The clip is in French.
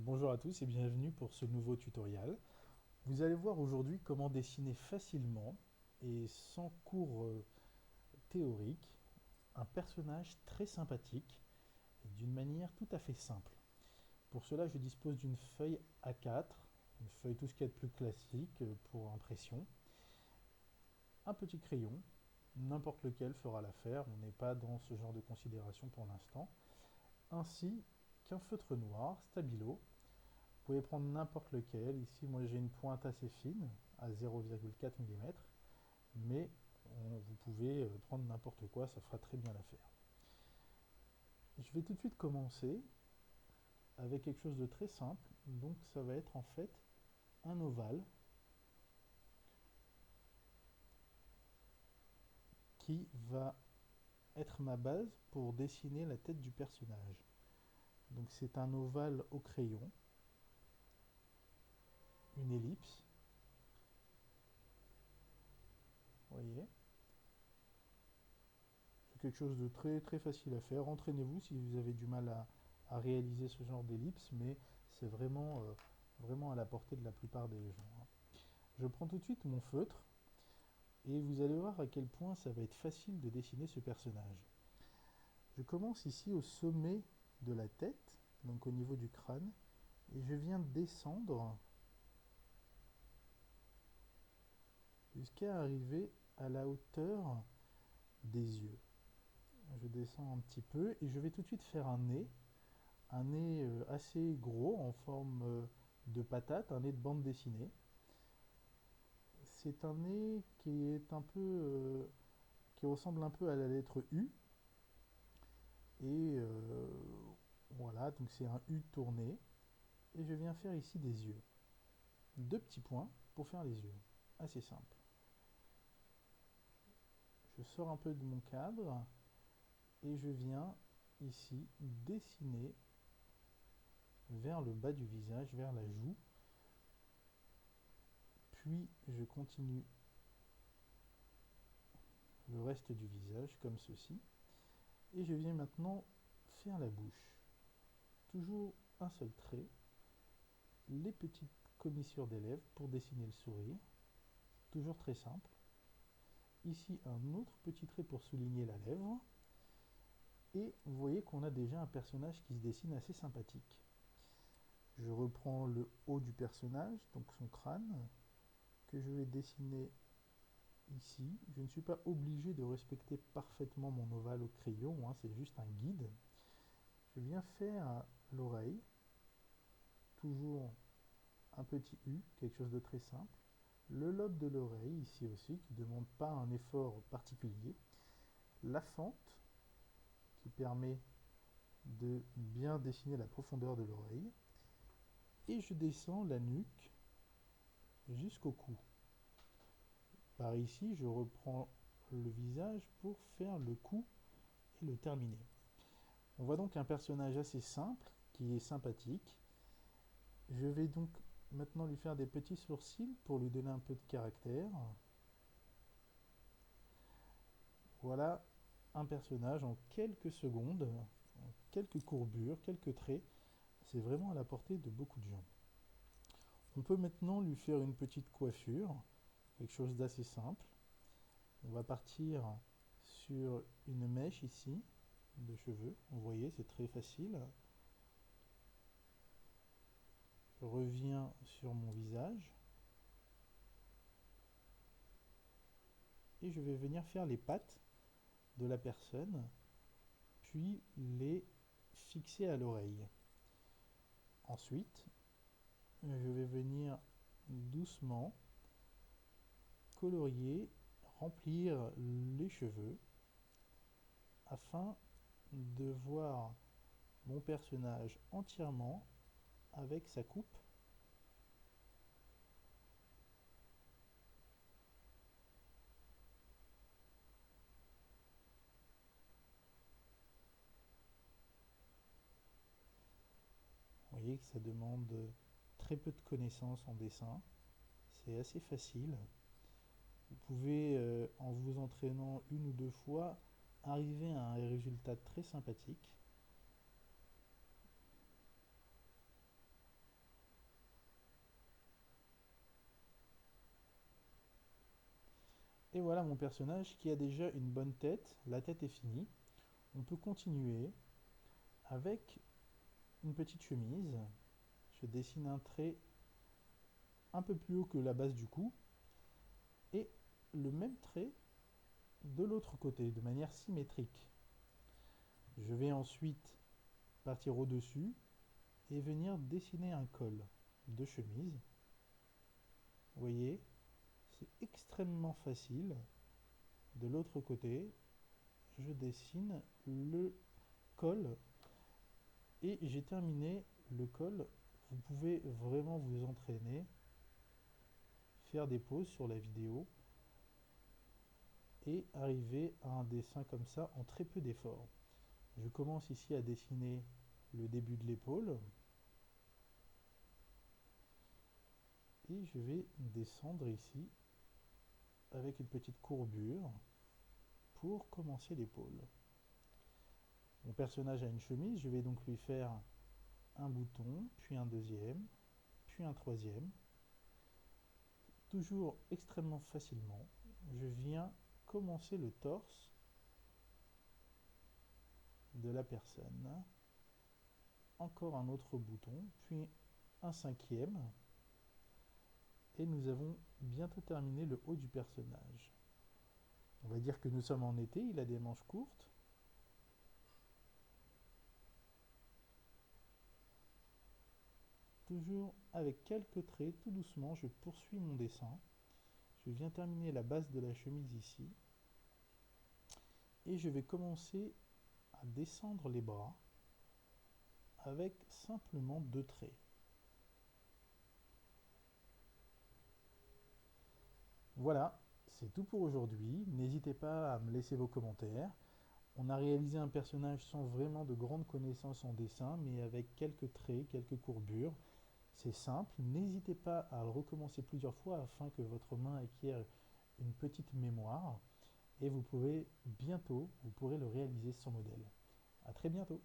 Bonjour à tous et bienvenue pour ce nouveau tutoriel. Vous allez voir aujourd'hui comment dessiner facilement et sans cours théorique un personnage très sympathique et d'une manière tout à fait simple. Pour cela, je dispose d'une feuille A4, une feuille tout ce qu'il y a de plus classique pour impression, un petit crayon, n'importe lequel fera l'affaire, on n'est pas dans ce genre de considération pour l'instant, ainsi qu'un feutre noir, stabilo. Vous pouvez prendre n'importe lequel. Ici, moi j'ai une pointe assez fine, à 0,4 mm, mais vous pouvez prendre n'importe quoi, ça fera très bien l'affaire. Je vais tout de suite commencer avec quelque chose de très simple. Donc ça va être en fait un ovale qui va être ma base pour dessiner la tête du personnage. Donc c'est un ovale au crayon, une ellipse, vous voyez. C'est quelque chose de très très facile à faire. Entraînez-vous si vous avez du mal à réaliser ce genre d'ellipse, mais c'est vraiment à la portée de la plupart des gens, hein. Je prends tout de suite mon feutre et vous allez voir à quel point ça va être facile de dessiner ce personnage. Je commence ici au sommet de la tête, donc au niveau du crâne, et je viens descendre jusqu'à arriver à la hauteur des yeux. Je descends un petit peu et je vais tout de suite faire un nez assez gros en forme de patate, un nez de bande dessinée. C'est un nez qui est un peu qui ressemble un peu à la lettre U et voilà, donc c'est un U tourné et je viens faire ici des yeux. Deux petits points pour faire les yeux, assez simple. Je sors un peu de mon cadre et je viens ici dessiner vers le bas du visage, vers la joue. Puis je continue le reste du visage comme ceci. Et je viens maintenant faire la bouche. Toujours un seul trait, les petites commissures des lèvres pour dessiner le sourire. Toujours très simple. Ici un autre petit trait pour souligner la lèvre. Et vous voyez qu'on a déjà un personnage qui se dessine assez sympathique. Je reprends le haut du personnage, donc son crâne, que je vais dessiner ici. Je ne suis pas obligé de respecter parfaitement mon ovale au crayon, hein, c'est juste un guide. Je viens faire l'oreille, toujours un petit U, quelque chose de très simple. Le lobe de l'oreille, ici aussi, qui ne demande pas un effort particulier. La fente, qui permet de bien dessiner la profondeur de l'oreille. Et je descends la nuque jusqu'au cou. Par ici, je reprends le visage pour faire le cou et le terminer. On voit donc un personnage assez simple, qui est sympathique. Je vais donc maintenant lui faire des petits sourcils pour lui donner un peu de caractère. Voilà un personnage en quelques secondes, en quelques courbures, quelques traits. C'est vraiment à la portée de beaucoup de gens. On peut maintenant lui faire une petite coiffure, quelque chose d'assez simple. On va partir sur une mèche ici de cheveux. Vous voyez, c'est très facile. Je reviens sur mon visage et je vais venir faire les pattes de la personne, puis les fixer à l'oreille. Ensuite, je vais venir doucement colorier, remplir les cheveux afin de voir mon personnage entièrement avec sa coupe. Vous voyez que ça demande très peu de connaissances en dessin. C'est assez facile. Vous pouvez, en vous entraînant une ou deux fois, arriver à un résultat très sympathique. Et voilà mon personnage qui a déjà une bonne tête. La tête est finie. On peut continuer avec une petite chemise. Je dessine un trait un peu plus haut que la base du cou. Et le même trait de l'autre côté, de manière symétrique. Je vais ensuite partir au-dessus et venir dessiner un col de chemise. Vous voyez, c'est extrêmement facile. De l'autre côté, je dessine le col et j'ai terminé le col. Vous pouvez vraiment vous entraîner, faire des pauses sur la vidéo et arriver à un dessin comme ça en très peu d'efforts. Je commence ici à dessiner le début de l'épaule et je vais descendre ici avec une petite courbure pour commencer l'épaule. Mon personnage a une chemise, je vais donc lui faire un bouton, puis un deuxième, puis un troisième. Toujours extrêmement facilement, je viens commencer le torse de la personne. Encore un autre bouton, puis un cinquième. Et nous avons bientôt terminé le haut du personnage. On va dire que nous sommes en été, il a des manches courtes. Toujours avec quelques traits, tout doucement, je poursuis mon dessin. Je viens terminer la base de la chemise ici. Et je vais commencer à descendre les bras avec simplement 2 traits. Voilà, c'est tout pour aujourd'hui. N'hésitez pas à me laisser vos commentaires. On a réalisé un personnage sans vraiment de grandes connaissances en dessin, mais avec quelques traits, quelques courbures. C'est simple, n'hésitez pas à le recommencer plusieurs fois afin que votre main acquiert une petite mémoire. Et vous pourrez le réaliser sans modèle. À très bientôt.